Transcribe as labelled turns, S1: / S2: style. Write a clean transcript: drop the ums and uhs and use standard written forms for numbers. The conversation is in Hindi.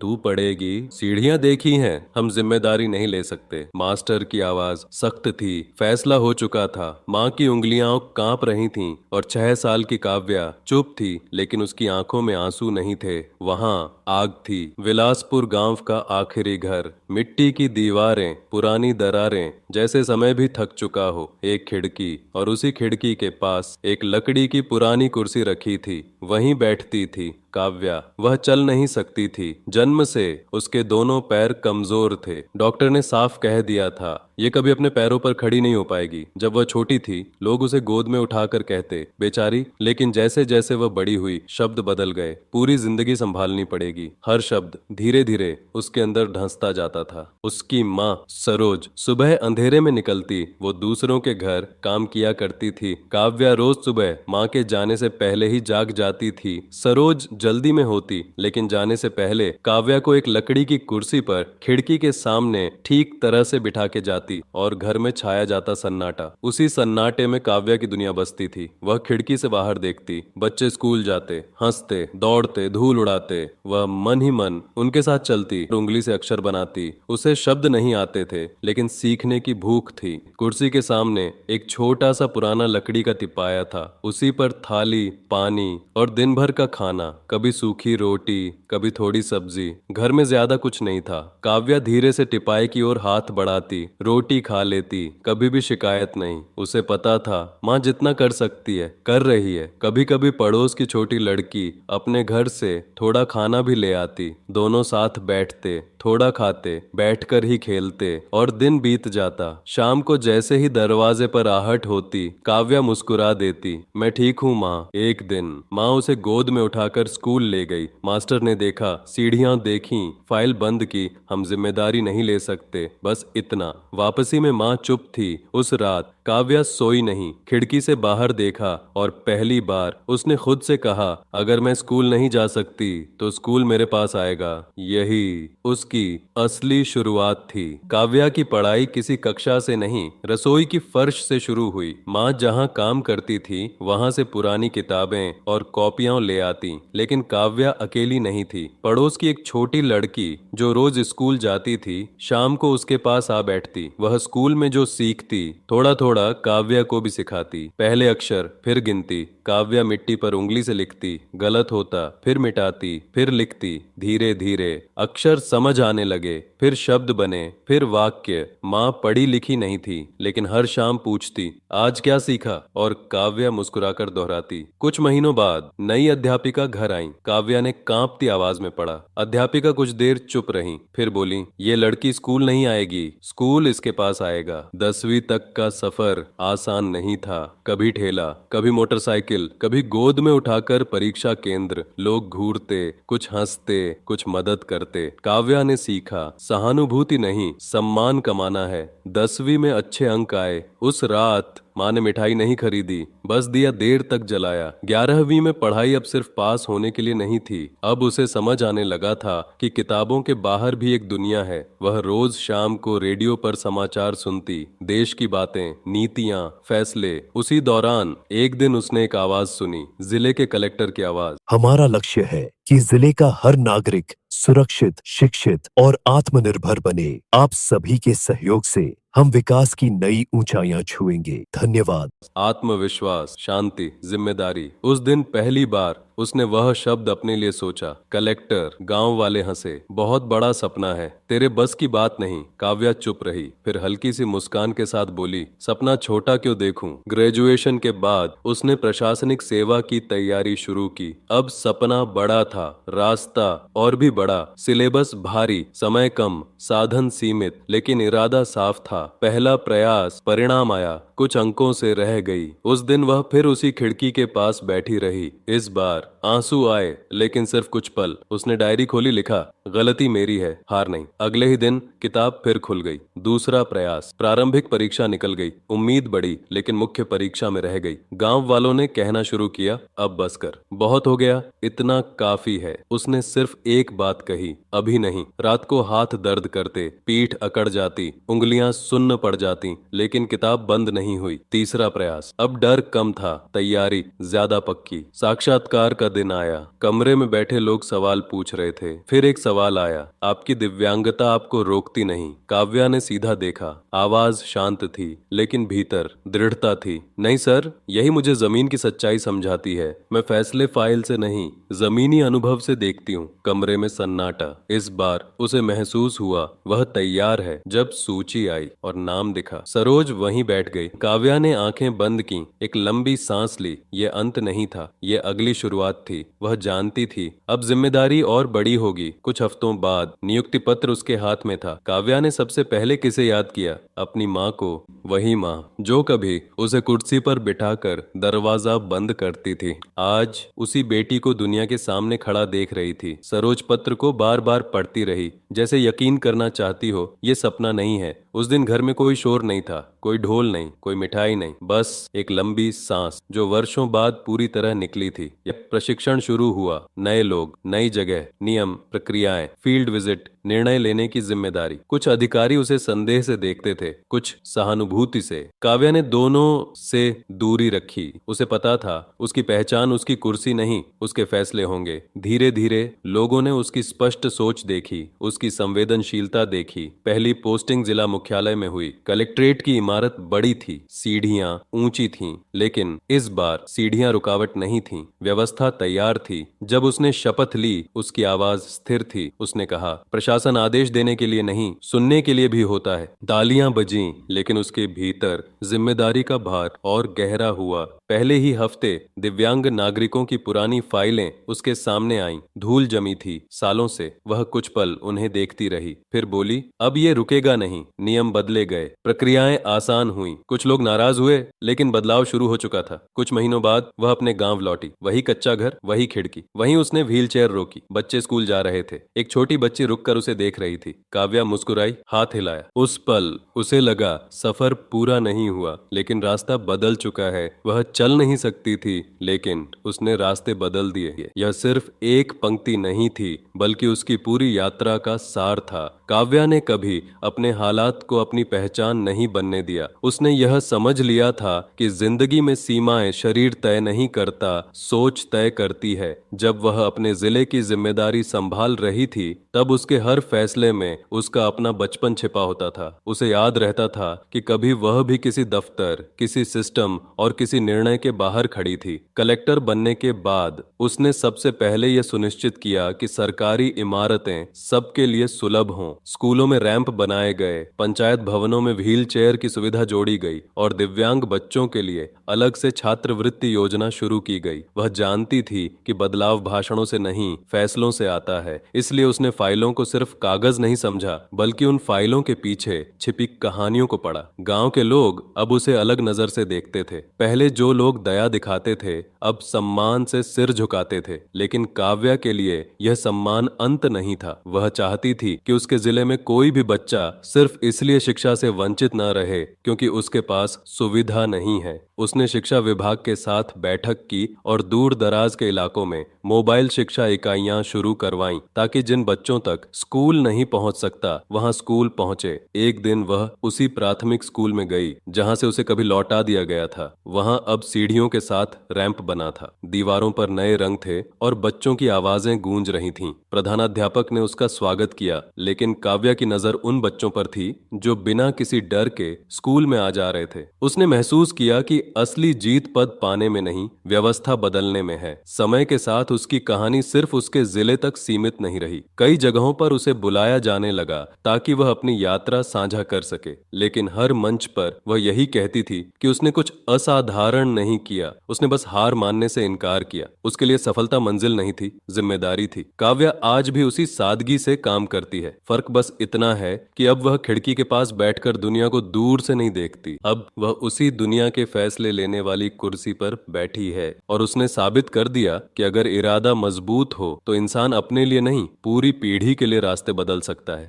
S1: तू पढ़ेगी, सीढ़ियां देखी हैं, हम जिम्मेदारी नहीं ले सकते। मास्टर की आवाज सख्त थी। फैसला हो चुका था। माँ की उंगलियां कांप रही थीं और 6 साल की काव्या चुप थी, लेकिन उसकी आंखों में आंसू नहीं थे। वहां आग थी। विलासपुर गांव का आखिरी घर, मिट्टी की दीवारें, पुरानी दरारें, जैसे समय भी थक चुका हो। एक खिड़की, और उसी खिड़की के पास एक लकड़ी की पुरानी कुर्सी रखी थी। वहीं बैठती थी काव्या। वह चल नहीं सकती थी। जन्म से उसके दोनों पैर कमजोर थे। डॉक्टर ने साफ कह दिया था, ये कभी अपने पैरों पर खड़ी नहीं हो पाएगी। जब वह छोटी थी, लोग उसे गोद में उठाकर कहते, बेचारी। लेकिन जैसे जैसे वह बड़ी हुई, शब्द बदल गए। पूरी जिंदगी संभालनी पड़ेगी। हर शब्द धीरे धीरे उसके अंदर धंसता जाता था। उसकी माँ सरोज सुबह अंधेरे में निकलती, वो दूसरों के घर काम किया करती थी। काव्या रोज सुबह माँ के जाने से पहले ही जाग जाती थी। सरोज जल्दी में होती, लेकिन जाने से पहले काव्या को एक लकड़ी की कुर्सी पर खिड़की के सामने ठीक तरह से बिठा के जाती और घर में छाया जाता सन्नाटा। उसी सन्नाटे में काव्या की दुनिया बसती थी। वह खिड़की से बाहर देखती, बच्चे स्कूल जाते, हंसते, दौड़ते, धूल उड़ाते। वह मन ही मन उनके साथ चलती, उंगली से अक्षर बनाती। उसे शब्द नहीं आते थे, लेकिन सीखने की भूख थी। कुर्सी के सामने एक छोटा सा पुराना लकड़ी का तिपाया था। उसी पर थाली, पानी और दिन भर का खाना। कभी सूखी रोटी, कभी थोड़ी सब्जी। घर में ज्यादा कुछ नहीं था। काव्या धीरे से टिपाई की ओर हाथ बढ़ाती, रोटी खा लेती। कभी भी शिकायत नहीं। उसे पता था माँ जितना कर सकती है कर रही है। कभी कभी पड़ोस की छोटी लड़की अपने घर से थोड़ा खाना भी ले आती। दोनों साथ बैठते, थोड़ा खाते, बैठकर ही खेलते, और दिन बीत जाता। शाम को जैसे ही दरवाजे पर आहट होती, काव्या मुस्कुरा देती, मैं ठीक हूँ माँ। एक दिन माँ उसे गोद में उठाकर स्कूल ले गई। मास्टर ने देखा, सीढ़ियां देखी, फाइल बंद की। हम जिम्मेदारी नहीं ले सकते, बस इतना। वापसी में माँ चुप थी। उस रात काव्या सोई नहीं। खिड़की से बाहर देखा और पहली बार उसने खुद से कहा, अगर मैं स्कूल नहीं जा सकती तो स्कूल मेरे पास आएगा। यही उसकी असली शुरुआत थी। काव्या की पढ़ाई किसी कक्षा से नहीं, रसोई की फर्श से शुरू हुई। माँ जहाँ काम करती थी, वहां से पुरानी किताबें और कॉपियां ले आती। लेकिन काव्या अकेली नहीं थी। पड़ोस की एक छोटी लड़की जो रोज स्कूल जाती थी, शाम को उसके पास आ बैठती। वह स्कूल में जो सीखती, थोड़ा थोड़ा काव्या को भी सिखाती। पहले अक्षर, फिर गिनती। काव्या मिट्टी पर उंगली से लिखती, गलत होता, फिर मिटाती, फिर लिखती। धीरे धीरे अक्षर समझ आने लगे, फिर शब्द बने, फिर वाक्य। माँ पढ़ी लिखी नहीं थी, लेकिन हर शाम पूछती, आज क्या सीखा? और काव्या मुस्कुराकर दोहराती। कुछ महीनों बाद नई अध्यापिका घर आई। काव्या ने कांपती आवाज में पढ़ा। अध्यापिका कुछ देर चुप रही, फिर बोली, ये लड़की स्कूल नहीं आएगी, स्कूल इसके पास आएगा। 10वीं तक का सफर आसान नहीं था। कभी ठेला, कभी मोटरसाइकिल, कभी गोद में उठाकर परीक्षा केंद्र। लोग घूरते, कुछ हंसते, कुछ मदद करते। काव्या ने सीखा, सहानुभूति नहीं, सम्मान कमाना है। 10वीं में अच्छे अंक आए। उस रात माँ ने मिठाई नहीं खरीदी, बस दिया देर तक जलाया। 11वीं में पढ़ाई अब सिर्फ पास होने के लिए नहीं थी। अब उसे समझ आने लगा था कि किताबों के बाहर भी एक दुनिया है। वह रोज शाम को रेडियो पर समाचार सुनती, देश की बातें, नीतियाँ, फैसले। उसी दौरान एक दिन उसने एक आवाज सुनी, जिले के कलेक्टर की आवाज।
S2: हमारा लक्ष्य है कि जिले का हर नागरिक सुरक्षित, शिक्षित और आत्मनिर्भर बने। आप सभी के सहयोग से हम विकास की नई ऊंचाइयां छुएंगे। धन्यवाद।
S1: आत्मविश्वास, शांति, जिम्मेदारी। उस दिन पहली बार उसने वह शब्द अपने लिए सोचा। कलेक्टर। गांव वाले हंसे। बहुत बड़ा सपना है, तेरे बस की बात नहीं। काव्या चुप रही, फिर हल्की सी मुस्कान के साथ बोली, सपना छोटा क्यों देखूं? ग्रेजुएशन के बाद उसने प्रशासनिक सेवा की तैयारी शुरू की। अब सपना बड़ा था, रास्ता और भी बड़ा, सिलेबस भारी, समय कम, साधन सीमित, लेकिन इरादा साफ था। पहला प्रयास, परिणाम आया, कुछ अंकों से रह गई। उस दिन वह फिर उसी खिड़की के पास बैठी रही। इस बार आंसू आए, लेकिन सिर्फ कुछ पल। उसने डायरी खोली, लिखा, गलती मेरी है, हार नहीं। अगले ही दिन किताब फिर खुल गई। दूसरा प्रयास, प्रारंभिक परीक्षा निकल गई। उम्मीद बढ़ी, लेकिन मुख्य परीक्षा में रह गई। गांव वालों ने कहना शुरू किया, अब बस कर, बहुत हो गया, इतना काफी है। उसने सिर्फ एक बात कही, अभी नहीं। रात को हाथ दर्द करते, पीठ अकड़ जाती, उंगलियां सुन्न पड़ जाती, लेकिन किताब बंद नहीं हुई। तीसरा प्रयास, अब डर कम था, तैयारी ज्यादा पक्की। साक्षात्कार का दिन आया। कमरे में बैठे लोग सवाल पूछ रहे थे। फिर एक सवाल आया, आपकी दिव्यांगता आपको रोकती नहीं। काव्या ने सीधा देखा। आवाज शांत थी, लेकिन भीतर दृढ़ता थी। नहीं सर, यही मुझे जमीन की सच्चाई समझाती है। मैं फैसले फाइल से नहीं, जमीनी अनुभव से देखती हूँ। कमरे में सन्नाटा। इस बार उसे महसूस हुआ वह तैयार है। जब सूची आई और नाम दिखा, सरोज वहीं बैठ गई। काव्या ने आंखें बंद की, एक लंबी सांस ली। ये अंत नहीं था, ये अगली शुरुआत थी। वह जानती थी अब जिम्मेदारी और बड़ी होगी। कुछ हफ्तों बाद नियुक्ति पत्र उसके हाथ में था। काव्या ने सबसे पहले किसे याद किया? अपनी माँ को। वही माँ जो कभी उसे कुर्सी पर बिठाकर दरवाजा बंद करती थी, आज उसी बेटी को दुनिया के सामने खड़ा देख रही थी। सरोज पत्र को बार बार पढ़ती रही, जैसे यकीन करना चाहती हो ये सपना नहीं है। उस दिन घर में कोई शोर नहीं था, कोई ढोल नहीं, कोई मिठाई नहीं, बस एक लंबी सांस जो वर्षों बाद पूरी तरह निकली थी। यह प्रशिक्षण शुरू हुआ। नए लोग, नई जगह, नियम, प्रक्रियाएं, फील्ड विजिट, निर्णय लेने की जिम्मेदारी। कुछ अधिकारी उसे संदेह से देखते थे, कुछ सहानुभूति से। काव्या ने दोनों से दूरी रखी। उसे पता था उसकी पहचान उसकी कुर्सी नहीं, उसके फैसले होंगे। धीरे धीरे लोगों ने उसकी स्पष्ट सोच देखी, उसकी संवेदनशीलता देखी। पहली पोस्टिंग जिला मुख्यालय में हुई। कलेक्ट्रेट की इमारत बड़ी थी, सीढ़ियां ऊंची थीं, लेकिन इस बार सीढ़ियां रुकावट नहीं थीं। व्यवस्था तैयार थी। जब उसने शपथ ली, उसकी आवाज स्थिर थी। उसने कहा, प्रशासन आदेश देने के लिए नहीं, सुनने के लिए भी होता है। तालियां बजीं, लेकिन उसके भीतर जिम्मेदारी का भार और गहरा हुआ। पहले ही हफ्ते दिव्यांग नागरिकों की पुरानी फाइलें उसके सामने आईं। धूल जमी थी सालों से। वह कुछ पल उन्हें देखती रही, फिर बोली, अब ये रुकेगा नहीं। नियम बदले गए, प्रक्रियाएं आसान हुई। कुछ लोग नाराज हुए, लेकिन बदलाव शुरू हो चुका था। कुछ महीनों बाद वह अपने गांव लौटी। वही कच्चा घर, वही खिड़की, वहीं उसने व्हील चेयर रोकी। बच्चे स्कूल जा रहे थे। एक छोटी बच्ची रुककर उसे देख रही थी। काव्या मुस्कुराई, हाथ हिलाया। उस पल उसे लगा सफर पूरा नहीं हुआ, लेकिन रास्ता बदल चुका है। वह चल नहीं सकती थी, लेकिन उसने रास्ते बदल दिए। यह सिर्फ एक पंक्ति नहीं थी, बल्कि उसकी पूरी यात्रा का सार था। काव्या ने कभी अपने हालात को अपनी पहचान नहीं बनने दिया। उसने यह समझ लिया था कि जिंदगी में सीमाएं शरीर तय नहीं करता, सोच तय करती है। जब वह अपने जिले की जिम्मेदारी संभाल रही थी, तब उसके हर फैसले में उसका अपना बचपन छिपा होता था। उसे याद रहता था कि कभी वह भी किसी दफ्तर, किसी सिस्टम और किसी निर्णय के बाहर खड़ी थी। कलेक्टर बनने के बाद उसने सबसे पहले यह सुनिश्चित किया कि सरकारी इमारतें सबके लिए सुलभ हों। स्कूलों में रैंप बनाए गए, पंचायत भवनों में व्हील चेयर की सुविधा जोड़ी गई और दिव्यांग बच्चों के लिए अलग से छात्रवृत्ति योजना शुरू की गई। वह जानती थी कि बदलाव भाषणों से नहीं, फैसलों से आता है। इसलिए उसने फाइलों को सिर्फ कागज नहीं समझा, बल्कि उन फाइलों के पीछे छिपी कहानियों को पढ़ा। गांव के लोग अब उसे अलग नजर से देखते थे। पहले जो लोग दया दिखाते थे, अब सम्मान से सिर झुकाते थे। लेकिन काव्या के लिए यह सम्मान अंत नहीं था। वह चाहती थी कि उसके जिले में कोई भी बच्चा सिर्फ इसलिए शिक्षा से वंचित न रहे क्योंकि उसके पास सुविधा नहीं है। उसने शिक्षा विभाग के साथ बैठक की और दूर दराज के इलाकों में मोबाइल शिक्षा इकाइयां शुरू करवाईं, ताकि जिन बच्चों तक स्कूल नहीं पहुंच सकता, वहां स्कूल पहुंचे। एक दिन वह उसी प्राथमिक स्कूल में गई जहां से उसे कभी लौटा दिया गया था। वहां अब सीढ़ियों के साथ रैंप बना था, दीवारों पर नए रंग थे और बच्चों की आवाजें गूंज रही थीं। प्रधानाध्यापक ने उसका स्वागत किया, लेकिन काव्या की नजर उन बच्चों पर थी जो बिना किसी डर के स्कूल में आ जा रहे थे। उसने महसूस किया कि असली जीत पद पाने में नहीं, व्यवस्था बदलने में है। समय के साथ उसकी कहानी सिर्फ उसके जिले तक सीमित नहीं रही। कई जगहों पर उसे बुलाया जाने लगा ताकि वह अपनी यात्रा साझा कर सके, लेकिन हर मंच पर वह यही कहती थी कि उसने कुछ असाधारण नहीं किया, उसने बस हार मानने से इनकार किया। उसके लिए सफलता मंजिल नहीं थी, जिम्मेदारी थी। काव्या आज भी उसी सादगी से काम करती है। फर्क बस इतना है कि अब वह खिड़की के पास बैठकर दुनिया को दूर से नहीं देखती, अब वह उसी दुनिया के फैसले लेने वाली कुर्सी पर बैठी है। और उसने साबित कर दिया कि अगर इरादा मजबूत हो तो इंसान अपने लिए नहीं, पूरी पीढ़ी के लिए रास्ते बदल सकता है।